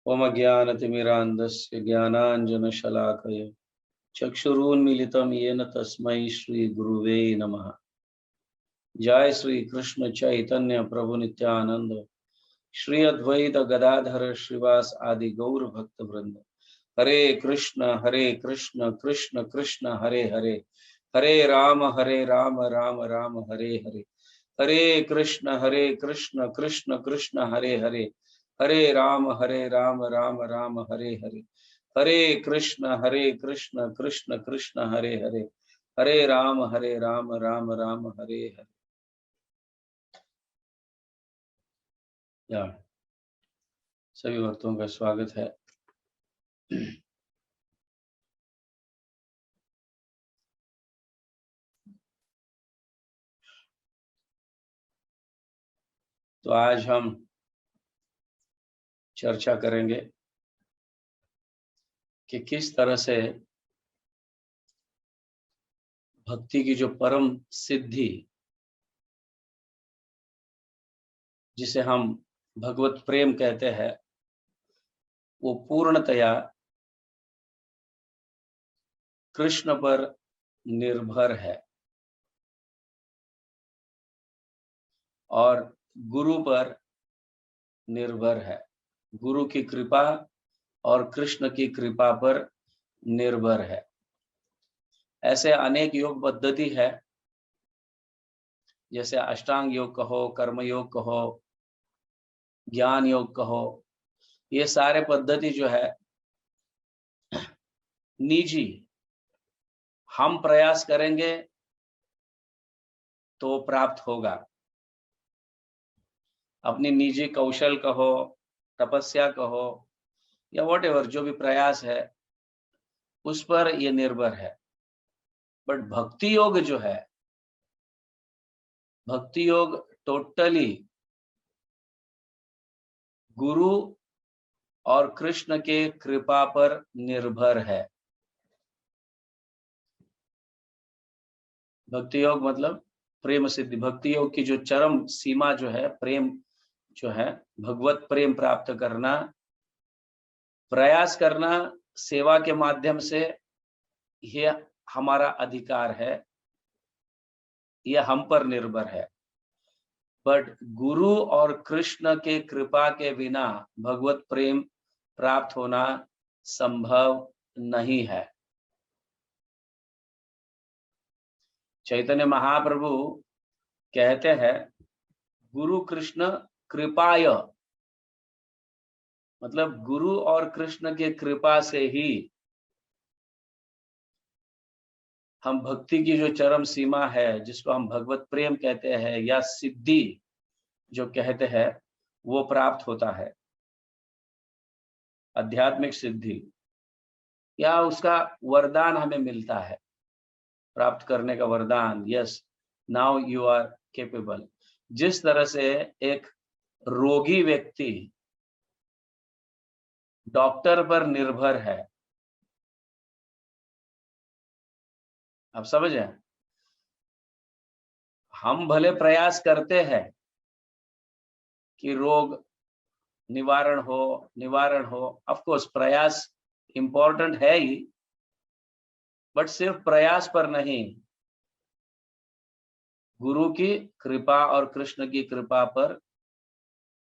ओम ज्ञानतिमिरान्धस्य ज्ञानाञ्जनशलाकया चक्षुरुन्मीलितं येन तस्मै श्री गुरुवे नमः। जय श्री कृष्ण चैतन्य प्रभु नित्यानंद श्री अद्वैत गदाधर श्रीवास आदि गौर भक्त वृंद। हरे कृष्ण कृष्ण कृष्ण हरे हरे, हरे राम राम राम हरे हरे। हरे कृष्ण कृष्ण कृष्ण हरे हरे, हरे राम राम राम हरे हरे। हरे कृष्ण कृष्ण कृष्ण हरे हरे, हरे राम राम राम हरे हरे। सभी भक्तों का स्वागत है। तो आज हम चर्चा करेंगे कि किस तरह से भक्ति की जो परम सिद्धि, जिसे हम भगवत प्रेम कहते हैं, वो पूर्णतया कृष्ण पर निर्भर है और गुरु पर निर्भर है। गुरु की कृपा और कृष्ण की कृपा पर निर्भर है। ऐसे अनेक योग पद्धति है, जैसे अष्टांग योग कहो, कर्म योग कहो, ज्ञान योग कहो। ये सारे पद्धति जो है निजी, हम प्रयास करेंगे तो प्राप्त होगा। अपनी निजी कौशल कहो, तपस्या कहो, या व्हाटएवर जो भी प्रयास है उस पर यह निर्भर है। बट भक्ति योग जो है, भक्ति योग टोटली गुरु और कृष्ण के कृपा पर निर्भर है। भक्ति योग मतलब प्रेम सिद्धि। भक्ति योग की जो चरम सीमा जो है, प्रेम जो है, भगवत प्रेम प्राप्त करना, प्रयास करना सेवा के माध्यम से, यह हमारा अधिकार है, यह हम पर निर्भर है। बट गुरु और कृष्ण के कृपा के बिना भगवत प्रेम प्राप्त होना संभव नहीं है। चैतन्य महाप्रभु कहते हैं, गुरु कृष्ण कृपाय, मतलब गुरु और कृष्ण के कृपा से ही हम भक्ति की जो चरम सीमा है, जिसको हम भगवत प्रेम कहते हैं या सिद्धि जो कहते हैं, वो प्राप्त होता है। आध्यात्मिक सिद्धि या उसका वरदान हमें मिलता है, प्राप्त करने का वरदान। Yes, now you are capable. जिस तरह से एक रोगी व्यक्ति डॉक्टर पर निर्भर है, आप समझे? हम भले प्रयास करते हैं कि रोग निवारण हो। ऑफ कोर्स प्रयास इंपॉर्टेंट है ही, बट सिर्फ प्रयास पर नहीं, गुरु की कृपा और कृष्ण की कृपा पर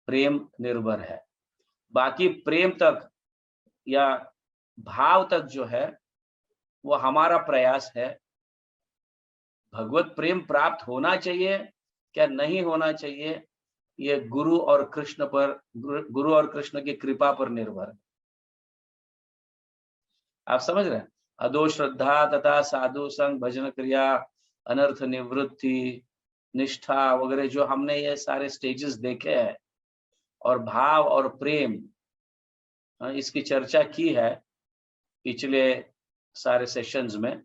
प्रेम निर्भर है। बाकी प्रेम तक या भाव तक जो है वो हमारा प्रयास है। भगवत प्रेम प्राप्त होना चाहिए क्या नहीं होना चाहिए, ये गुरु और कृष्ण की कृपा पर निर्भर है। आप समझ रहे हैं? अदो श्रद्धा तथा साधु संग, भजन क्रिया, अनर्थ निवृत्ति, निष्ठा वगैरह जो हमने ये सारे स्टेजेस देखे हैं, और भाव और प्रेम, इसकी चर्चा की है पिछले सारे सेशंस में।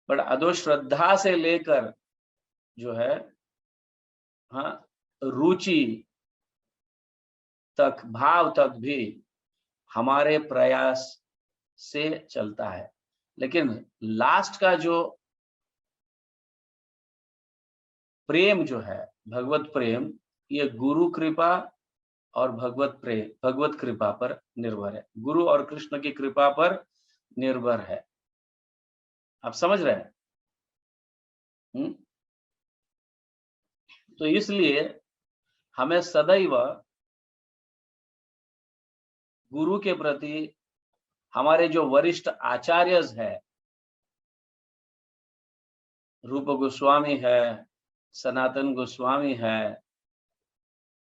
बट अदो श्रद्धा से लेकर जो है, हाँ, रुचि तक, भाव तक भी हमारे प्रयास से चलता है। लेकिन लास्ट का जो प्रेम जो है, भगवत प्रेम, ये गुरु कृपा और भगवत कृपा पर निर्भर है, गुरु और कृष्ण की कृपा पर निर्भर है। आप समझ रहे हैं? हम्म? तो इसलिए हमें सदैव गुरु के प्रति, हमारे जो वरिष्ठ आचार्य है, रूप गोस्वामी है, सनातन गोस्वामी है,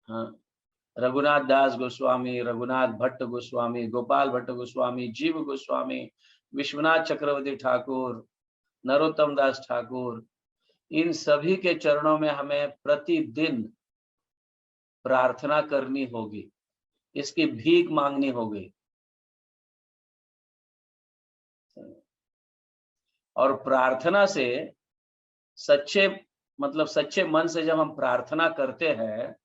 हाँ, रघुनाथ दास गोस्वामी, रघुनाथ भट्ट गोस्वामी, गोपाल भट्ट गोस्वामी, जीव गोस्वामी, विश्वनाथ चक्रवर्ती ठाकुर, नरोत्तम दास ठाकुर, इन सभी के चरणों में हमें प्रतिदिन प्रार्थना करनी होगी, इसकी भीख मांगनी होगी। और प्रार्थना से सच्चे सच्चे मन से जब हम प्रार्थना करते हैं,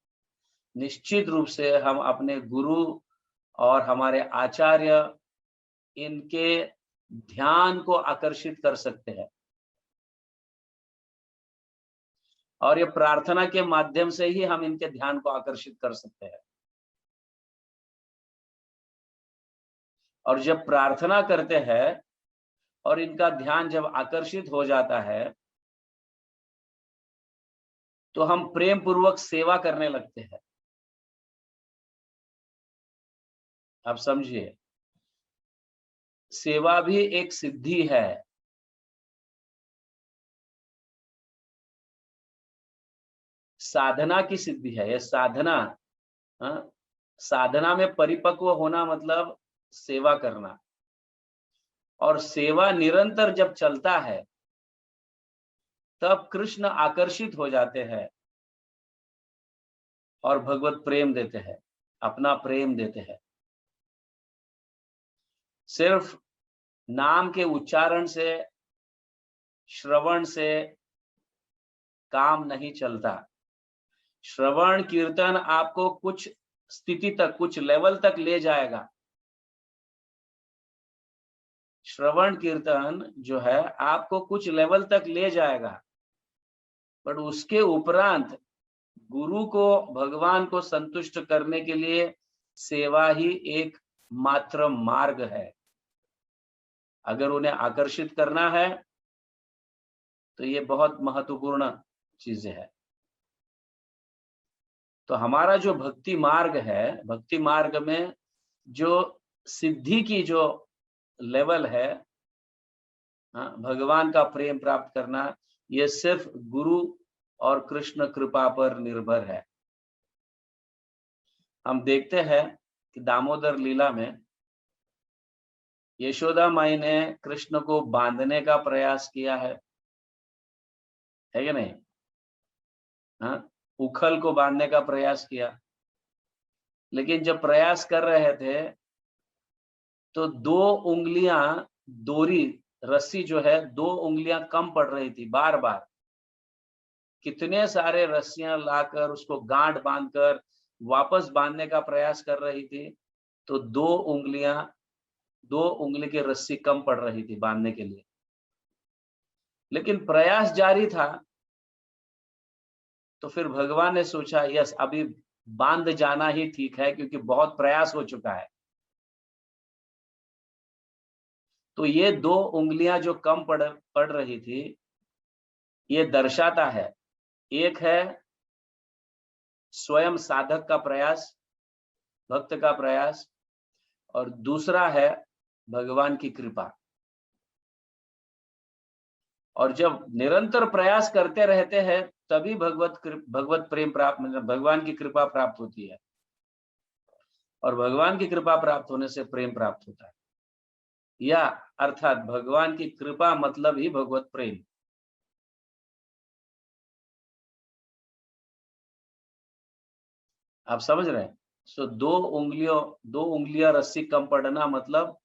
निश्चित रूप से हम अपने गुरु और हमारे आचार्य, इनके ध्यान को आकर्षित कर सकते हैं। और ये प्रार्थना के माध्यम से ही हम इनके ध्यान को आकर्षित कर सकते हैं। और जब प्रार्थना करते हैं और इनका ध्यान जब आकर्षित हो जाता है, तो हम प्रेम पूर्वक सेवा करने लगते हैं। आप समझिए, सेवा भी एक सिद्धि है। साधना की सिद्धि है, यह साधना। हाँ? साधना में परिपक्व होना मतलब सेवा करना, और सेवा निरंतर जब चलता है, तब कृष्ण आकर्षित हो जाते हैं और भगवत प्रेम देते हैं, अपना प्रेम देते हैं। सिर्फ नाम के उच्चारण से, श्रवण से काम नहीं चलता। श्रवण कीर्तन आपको कुछ स्थिति तक, कुछ लेवल तक ले जाएगा। श्रवण कीर्तन जो है आपको कुछ लेवल तक ले जाएगा, पर उसके उपरांत गुरु को, भगवान को संतुष्ट करने के लिए सेवा ही एक मात्र मार्ग है। अगर उन्हें आकर्षित करना है तो ये बहुत महत्वपूर्ण चीजें है। तो हमारा जो भक्ति मार्ग है, भक्ति मार्ग में जो सिद्धि की जो लेवल है, हाँ, भगवान का प्रेम प्राप्त करना, ये सिर्फ गुरु और कृष्ण कृपा पर निर्भर है। हम देखते हैं कि दामोदर लीला में यशोदा माई ने कृष्ण को बांधने का प्रयास किया है कि नहीं? हाँ, उखल को बांधने का प्रयास किया, लेकिन जब प्रयास कर रहे थे तो 2 उंगलियां, डोरी, रस्सी जो है 2 उंगलियां कम पड़ रही थी। बार बार कितने सारे रस्सियां लाकर उसको गांठ बांधकर वापस बांधने का प्रयास कर रही थी, तो 2 उंगली की रस्सी कम पड़ रही थी बांधने के लिए। लेकिन प्रयास जारी था। तो फिर भगवान ने सोचा, यस, अभी बांध जाना ही ठीक है, क्योंकि बहुत प्रयास हो चुका है। तो ये 2 उंगलियां जो कम पड़ रही थी, ये दर्शाता है, एक है स्वयं साधक का प्रयास, भक्त का प्रयास, और दूसरा है भगवान की कृपा। और जब निरंतर प्रयास करते रहते हैं, तभी भगवत प्रेम प्राप्त, मतलब भगवान की कृपा प्राप्त होती है। और भगवान की कृपा प्राप्त होने से प्रेम प्राप्त होता है, या अर्थात भगवान की कृपा मतलब ही भगवत प्रेम। आप समझ रहे हैं? सो 2 उंगलियां रस्सी कम पड़ना मतलब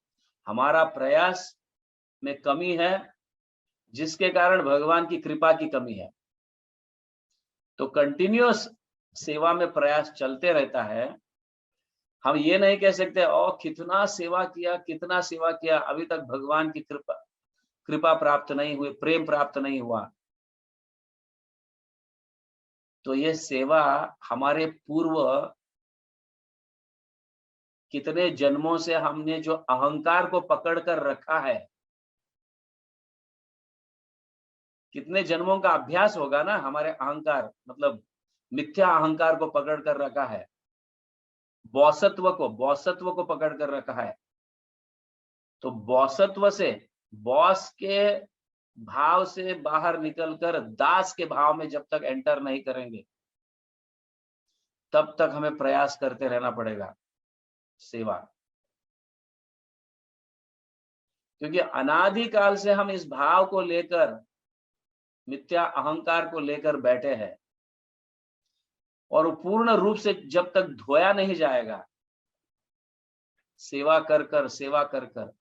हमारा प्रयास में कमी है, जिसके कारण भगवान की कृपा की कमी है। तो कंटिन्यूअस सेवा में प्रयास चलते रहता है। हम ये नहीं कह सकते ओ कितना सेवा किया, कितना सेवा किया, अभी तक भगवान की कृपा प्राप्त नहीं हुई, प्रेम प्राप्त नहीं हुआ। तो ये सेवा हमारे पूर्व कितने जन्मों से हमने जो अहंकार को पकड़ कर रखा है, कितने जन्मों का अभ्यास होगा ना, हमारे अहंकार मतलब मिथ्या अहंकार को पकड़ कर रखा है, बॉसत्व को पकड़ कर रखा है। तो बॉसत्व से, बॉस के भाव से बाहर निकलकर दास के भाव में जब तक एंटर नहीं करेंगे, तब तक हमें प्रयास करते रहना पड़ेगा सेवा। क्योंकि अनादिकाल से हम इस भाव को लेकर, मिथ्या अहंकार को लेकर बैठे हैं, और पूर्ण रूप से जब तक धोया नहीं जाएगा, सेवा कर कर,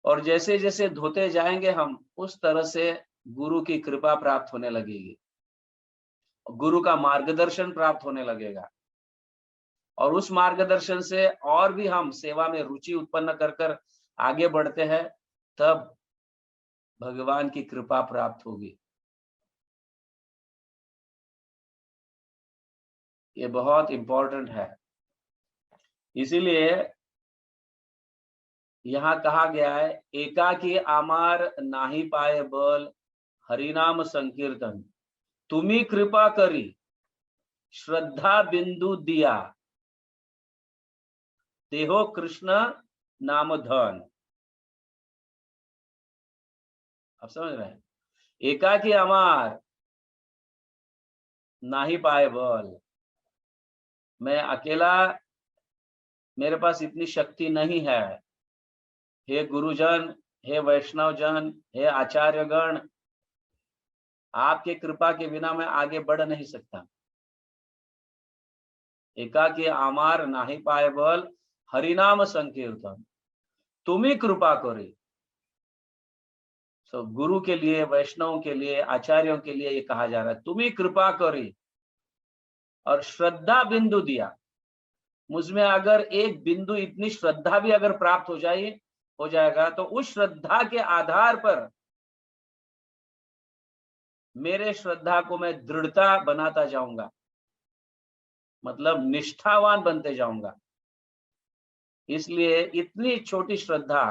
और जैसे जैसे धोते जाएंगे हम, उस तरह से गुरु की कृपा प्राप्त होने लगेगी, गुरु का मार्गदर्शन प्राप्त होने लगेगा, और उस मार्गदर्शन से और भी हम सेवा में रुचि उत्पन्न कर कर आगे बढ़ते हैं, तब भगवान की कृपा प्राप्त होगी। ये बहुत इंपॉर्टेंट है। इसीलिए यहाँ कहा गया है, एकाकी आमार नाही पाए बल, हरिनाम संकीर्तन, तुम्ही कृपा करी, श्रद्धा बिंदु दिया, देहो कृष्ण नाम धन। आप समझ रहे हैं? एकाकी अमार नाही पाए बल, मैं अकेला, मेरे पास इतनी शक्ति नहीं है। हे गुरुजन, हे वैष्णव जन, हे आचार्यगण, आपके कृपा के बिना मैं आगे बढ़ नहीं सकता। एकाकी आमार नाही पाए बल, हरिनाम संकीर्तन, तुम्ही कृपा करी। तो गुरु के लिए, वैष्णव के लिए, आचार्यों के लिए ये कहा जा रहा है, तुम्ही कृपा करी और श्रद्धा बिंदु दिया। मुझमें अगर एक बिंदु इतनी श्रद्धा भी अगर प्राप्त हो जाएगा, तो उस श्रद्धा के आधार पर मेरे श्रद्धा को मैं दृढ़ता बनाता जाऊंगा, मतलब निष्ठावान बनते जाऊंगा। इसलिए इतनी छोटी श्रद्धा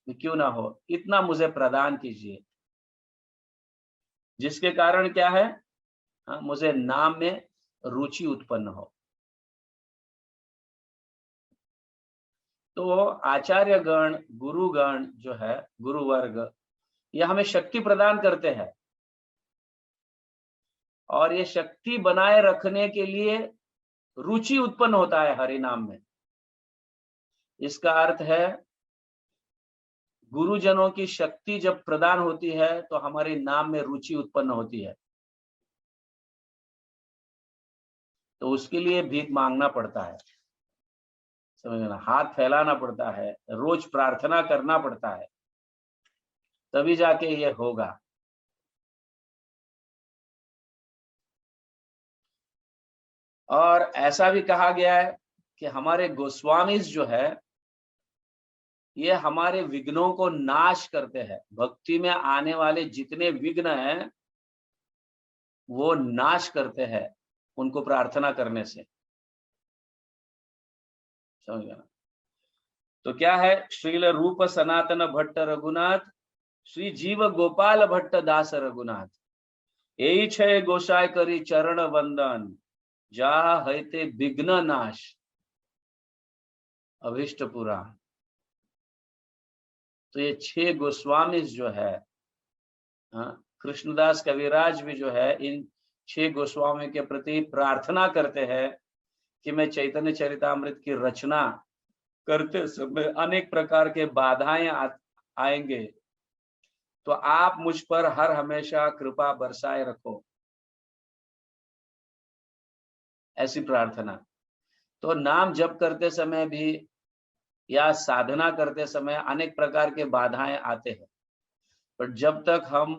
क्यों ना हो, इतना मुझे प्रदान कीजिए, जिसके कारण क्या है, मुझे नाम में रुचि उत्पन्न हो। तो आचार्यगण, गुरुगण जो है, गुरुवर्ग, ये हमें शक्ति प्रदान करते हैं, और ये शक्ति बनाए रखने के लिए रुचि उत्पन्न होता है हरि नाम में। इसका अर्थ है, गुरुजनों की शक्ति जब प्रदान होती है तो हमारे नाम में रुचि उत्पन्न होती है। तो उसके लिए भीख मांगना पड़ता है, समझना, हाथ फैलाना पड़ता है, रोज प्रार्थना करना पड़ता है, तभी जाके ये होगा। और ऐसा भी कहा गया है कि हमारे गोस्वामी जो है, ये हमारे विघ्नों को नाश करते हैं। भक्ति में आने वाले जितने विघ्न हैं, वो नाश करते हैं उनको प्रार्थना करने से, समझ गया ना? तो क्या है, श्रील रूप सनातन भट्ट रघुनाथ, श्री जीव गोपाल भट्ट दास रघुनाथ, यही छे गोसाई करी चरण वंदन, जा हैते विघ्न नाश अभिष्ट पुरा। तो ये 6 गोस्वामी जो है, कृष्णदास कविराज भी जो है, इन 6 गोस्वामी के प्रति प्रार्थना करते हैं कि मैं चैतन्य चरितामृत की रचना करते समय अनेक प्रकार के बाधाएं आएंगे, तो आप मुझ पर हर हमेशा कृपा बरसाए रखो, ऐसी प्रार्थना। तो नाम जप करते समय भी या साधना करते समय अनेक प्रकार के बाधाएं आते हैं, पर जब तक हम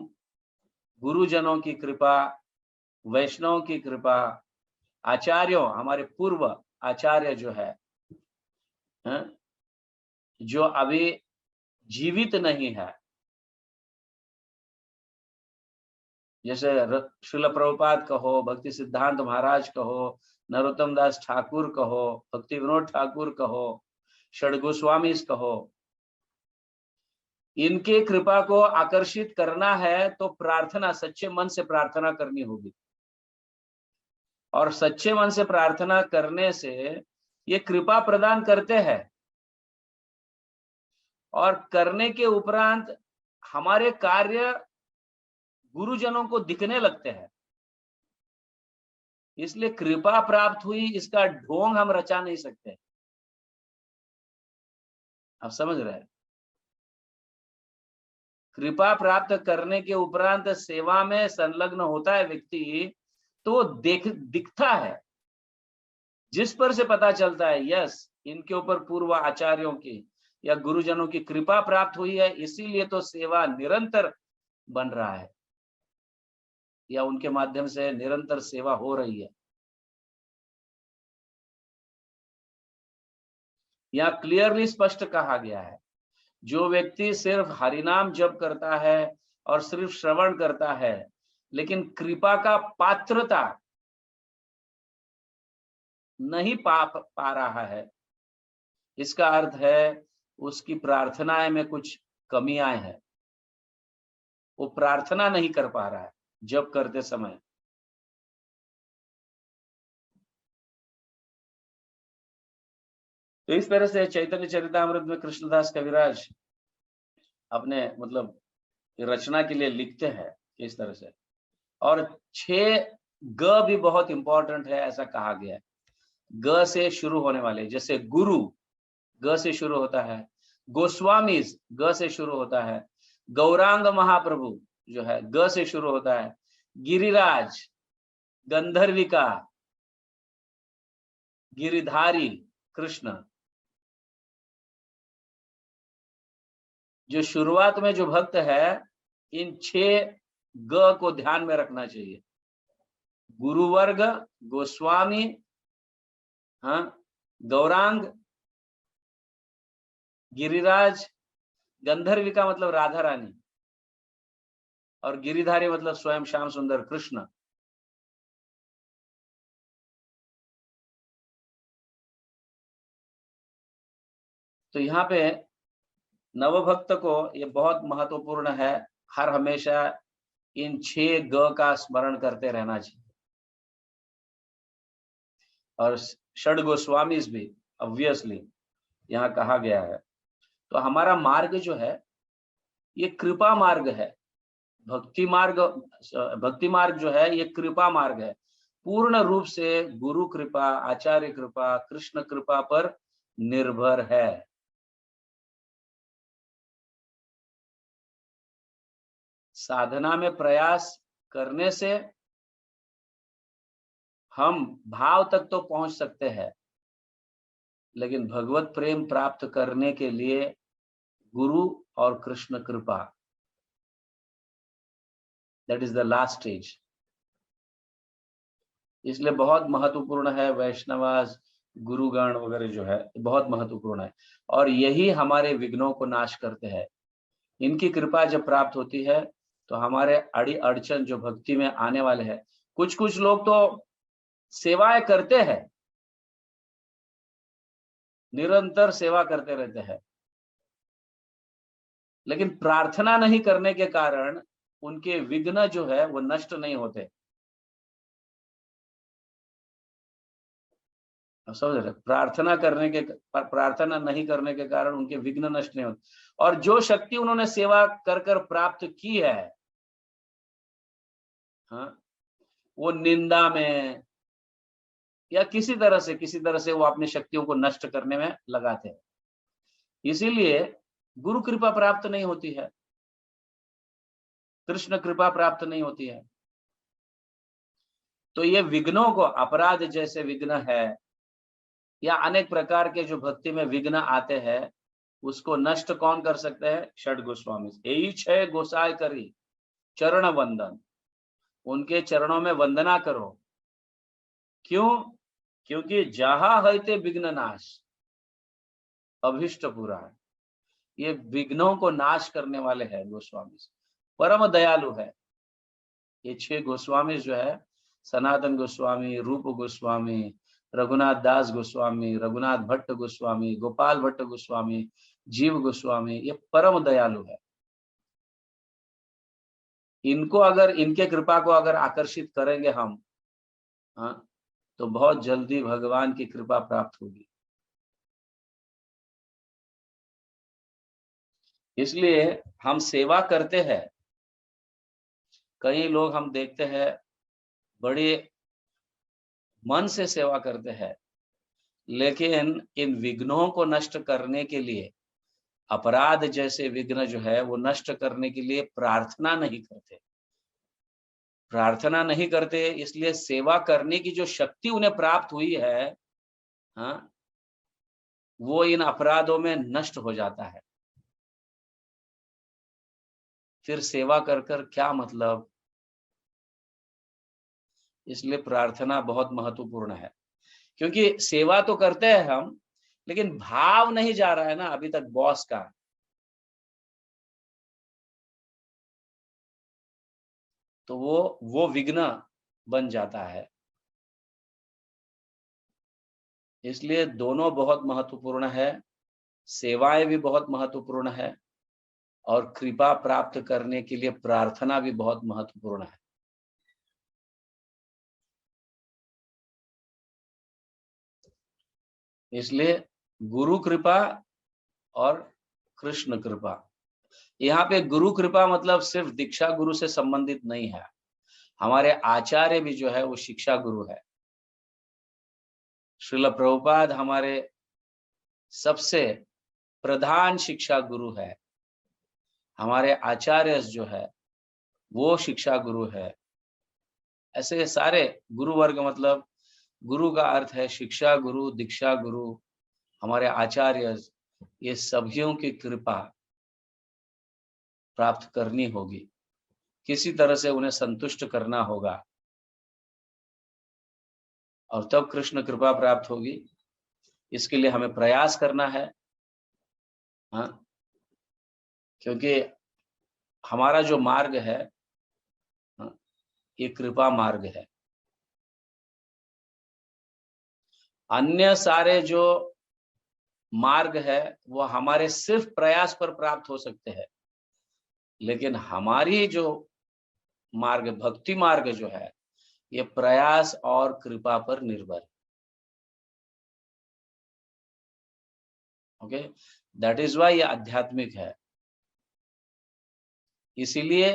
गुरुजनों की कृपा, वैष्णव की कृपा, आचार्यों, हमारे पूर्व आचार्य जो है, जो अभी जीवित नहीं है, जैसे श्रील प्रभुपाद कहो, भक्ति सिद्धांत महाराज कहो, नरोत्तम दास ठाकुर कहो, भक्ति विनोद ठाकुर कहो, षड गोस्वामी कहो, इनके कृपा को आकर्षित करना है तो प्रार्थना, सच्चे मन से प्रार्थना करनी होगी। और सच्चे मन से प्रार्थना करने से ये कृपा प्रदान करते हैं, और करने के उपरांत हमारे कार्य गुरुजनों को दिखने लगते हैं। इसलिए कृपा प्राप्त हुई, इसका ढोंग हम रचा नहीं सकते। आप समझ रहे हैं? कृपा प्राप्त करने के उपरांत सेवा में संलग्न होता है व्यक्ति, तो दिखता है, जिस पर से पता चलता है यस, इनके ऊपर पूर्व आचार्यों की या गुरुजनों की कृपा प्राप्त हुई है, इसीलिए तो सेवा निरंतर बन रहा है, या उनके माध्यम से निरंतर सेवा हो रही है। यहाँ क्लियरली स्पष्ट कहा गया है, जो व्यक्ति सिर्फ हरिनाम जप करता है और सिर्फ श्रवण करता है, लेकिन कृपा का पात्रता नहीं पा रहा है, इसका अर्थ है उसकी प्रार्थनाएं में कुछ कमियां हैं। वो प्रार्थना नहीं कर पा रहा है जप करते समय। तो इस तरह से चैतन्य चरितामृत में कृष्णदास कविराज अपने मतलब रचना के लिए लिखते हैं इस तरह से। और 6 ग भी बहुत इंपॉर्टेंट है, ऐसा कहा गया है। ग से शुरू होने वाले, जैसे गुरु ग से शुरू होता है, गोस्वामी ग से शुरू होता है, गौरांग महाप्रभु जो है ग से शुरू होता है, गिरिराज, गंधर्विका, गिरिधारी कृष्ण। जो शुरुआत में जो भक्त है, इन 6 ग को ध्यान में रखना चाहिए। गुरुवर्ग, गोस्वामी, हाँ, गौरांग, गिरिराज, गंधर्विका मतलब राधा रानी, और गिरिधारी मतलब स्वयं श्याम सुंदर कृष्ण। तो यहाँ पे नवभक्त को ये बहुत महत्वपूर्ण है, हर हमेशा इन 6 ग का स्मरण करते रहना चाहिए। और षड गोस्वामी भी ऑब्वियसली यहाँ कहा गया है। तो हमारा मार्ग जो है ये कृपा मार्ग है। भक्ति मार्ग जो है ये कृपा मार्ग है, पूर्ण रूप से गुरु कृपा, आचार्य कृपा, कृष्ण कृपा पर निर्भर है। साधना में प्रयास करने से हम भाव तक तो पहुंच सकते हैं, लेकिन भगवत प्रेम प्राप्त करने के लिए गुरु और कृष्ण कृपा, that is the last stage. इसलिए बहुत महत्वपूर्ण है वैष्णवास, गुरुगण वगैरह जो है बहुत महत्वपूर्ण है, और यही हमारे विघ्नों को नाश करते हैं। इनकी कृपा जब प्राप्त होती है तो हमारे अड़ी अड़चन जो भक्ति में आने वाले हैं, कुछ लोग तो सेवाएं करते हैं, निरंतर सेवा करते रहते हैं, लेकिन प्रार्थना नहीं करने के कारण उनके विघ्न जो है वो नष्ट नहीं होते। समझ रहे? प्रार्थना नहीं करने के कारण उनके विघ्न नष्ट नहीं होते, और जो शक्ति उन्होंने सेवा कर कर प्राप्त की है, हाँ, वो निंदा में या किसी तरह से वो अपनी शक्तियों को नष्ट करने में लगाते हैं। इसीलिए गुरु कृपा प्राप्त नहीं होती है, कृष्ण कृपा प्राप्त नहीं होती है। तो ये विघ्नों को, अपराध जैसे विघ्न है या अनेक प्रकार के जो भक्ति में विघ्न आते हैं, उसको नष्ट कौन कर सकते हैं? षड गोस्वामी। यही 6 गोसाई करी चरण वंदन, उनके चरणों में वंदना करो। क्यों? क्योंकि जहां है ते विघ्न नाश, अभिष्ट पूरा है। ये विघ्नों को नाश करने वाले हैं गोस्वामी, परम दयालु है। ये 6 गोस्वामी जो है सनातन गोस्वामी, रूप गोस्वामी, रघुनाथ दास गोस्वामी, रघुनाथ भट्ट गोस्वामी, गोपाल भट्ट गोस्वामी, जीव गोस्वामी, ये परम दयालु है। इनको अगर, इनके कृपा को अगर आकर्षित करेंगे हम, हाँ, तो बहुत जल्दी भगवान की कृपा प्राप्त होगी। इसलिए हम सेवा करते हैं। कई लोग हम देखते हैं बड़े मन से सेवा करते हैं, लेकिन इन विघ्नों को नष्ट करने के लिए, अपराध जैसे विघ्न जो है वो नष्ट करने के लिए प्रार्थना नहीं करते। प्रार्थना नहीं करते, इसलिए सेवा करने की जो शक्ति उन्हें प्राप्त हुई है, हाँ, वो इन अपराधों में नष्ट हो जाता है। फिर सेवा कर कर क्या मतलब? इसलिए प्रार्थना बहुत महत्वपूर्ण है। क्योंकि सेवा तो करते हैं हम, लेकिन भाव नहीं जा रहा है ना अभी तक बॉस का, तो वो विघ्न बन जाता है। इसलिए दोनों बहुत महत्वपूर्ण है, सेवाएं भी बहुत महत्वपूर्ण है, और कृपा प्राप्त करने के लिए प्रार्थना भी बहुत महत्वपूर्ण है। इसलिए गुरु कृपा और कृष्ण कृपा। यहाँ पे गुरु कृपा मतलब सिर्फ दीक्षा गुरु से संबंधित नहीं है, हमारे आचार्य भी जो है वो शिक्षा गुरु है। श्रील प्रभुपाद हमारे सबसे प्रधान शिक्षा गुरु है। हमारे आचार्य जो है वो शिक्षा गुरु है। ऐसे सारे गुरु वर्ग, मतलब गुरु का अर्थ है शिक्षा गुरु, दीक्षा गुरु, हमारे आचार्य, ये सभियों की कृपा प्राप्त करनी होगी, किसी तरह से उन्हें संतुष्ट करना होगा, और तब कृष्ण कृपा प्राप्त होगी। इसके लिए हमें प्रयास करना है, हाँ, क्योंकि हमारा जो मार्ग है, हाँ, ये कृपा मार्ग है। अन्य सारे जो मार्ग है वो हमारे सिर्फ प्रयास पर प्राप्त हो सकते हैं, लेकिन हमारी जो मार्ग, भक्ति मार्ग जो है, ये प्रयास और कृपा पर निर्भर है। ओके, दैट इज वाई ये आध्यात्मिक है। इसीलिए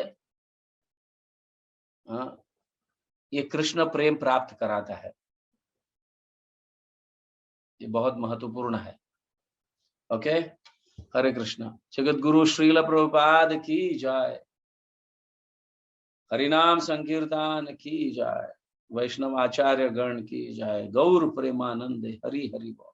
ये कृष्ण प्रेम प्राप्त कराता है, ये बहुत महत्वपूर्ण है। ओके, हरे कृष्ण। जगत गुरु श्रील प्रभुपाद की जय। हरिनाम संकीर्तन की जय। वैष्णव आचार्य गण की जय। गौर प्रेमानंद हरि हरि बोल।